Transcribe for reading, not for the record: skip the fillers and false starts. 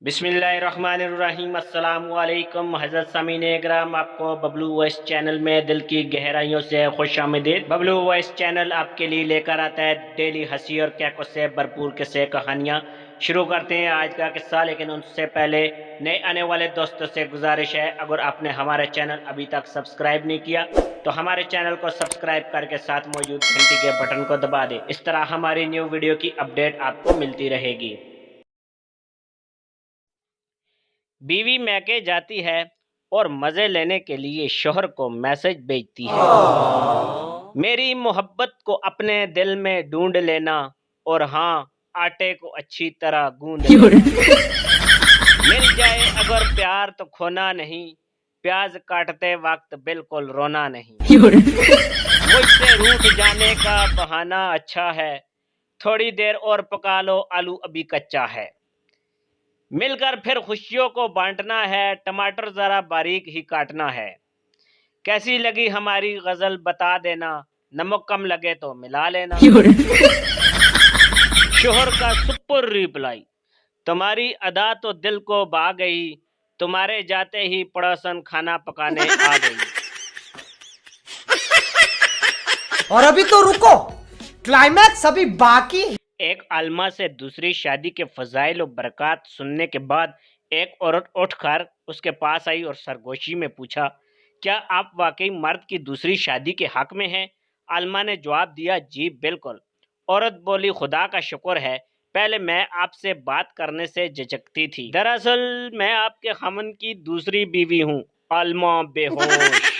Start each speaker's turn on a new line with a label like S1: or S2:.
S1: बिस्मिल्लाहिर्रहमानिर्रहीम। अस्सलाम वालेकुम हज़रत सामीन इकराम, आपको बबलू वॉइस चैनल में दिल की गहराइयों से खुश आमदीद। बबलू वॉइस चैनल आपके लिए लेकर आता है डेली हंसी और कैको से भरपूर किस्से कहानियाँ। शुरू करते हैं आज का किस्सा, लेकिन उससे पहले नए आने वाले दोस्तों से गुजारिश है, अगर आपने हमारा चैनल अभी तक सब्सक्राइब नहीं किया तो हमारे चैनल को सब्सक्राइब करके साथ मौजूद घंटी के बटन को दबा दें। इस तरह हमारी न्यू वीडियो की अपडेट आपको मिलती रहेगी। बीवी मैके जाती है और मजे लेने के लिए शोहर को मैसेज भेजती है, मेरी मोहब्बत को अपने दिल में ढूंढ लेना, और हाँ, आटे को अच्छी तरह गूंद लेना। मिल जाए अगर प्यार तो खोना नहीं, प्याज काटते वक्त बिल्कुल रोना नहीं। मुझसे रूठ जाने का बहाना अच्छा है, थोड़ी देर और पका लो, आलू अभी कच्चा है। मिलकर फिर खुशियों को बांटना है, टमाटर जरा बारीक ही काटना है। कैसी लगी हमारी गजल बता देना, नमक कम लगे तो मिला लेना। शोहर का सुपर रिप्लाई, तुम्हारी अदा तो दिल को भा गई, तुम्हारे जाते ही पड़ोसन खाना पकाने आ गई।
S2: और अभी तो रुको, क्लाइमैक्स अभी बाकी है।
S1: एक आलमा से दूसरी शादी के फजाइल और बरकत सुनने के बाद एक औरत उठकर उसके पास आई और सरगोशी में पूछा, क्या आप वाकई मर्द की दूसरी शादी के हक में हैं? आलमा ने जवाब दिया, जी बिल्कुल। औरत बोली, खुदा का शुक्र है, पहले मैं आपसे बात करने से झिझकती थी, दरअसल मैं आपके खामन की दूसरी बीवी हूँ। आलमा बेहोश।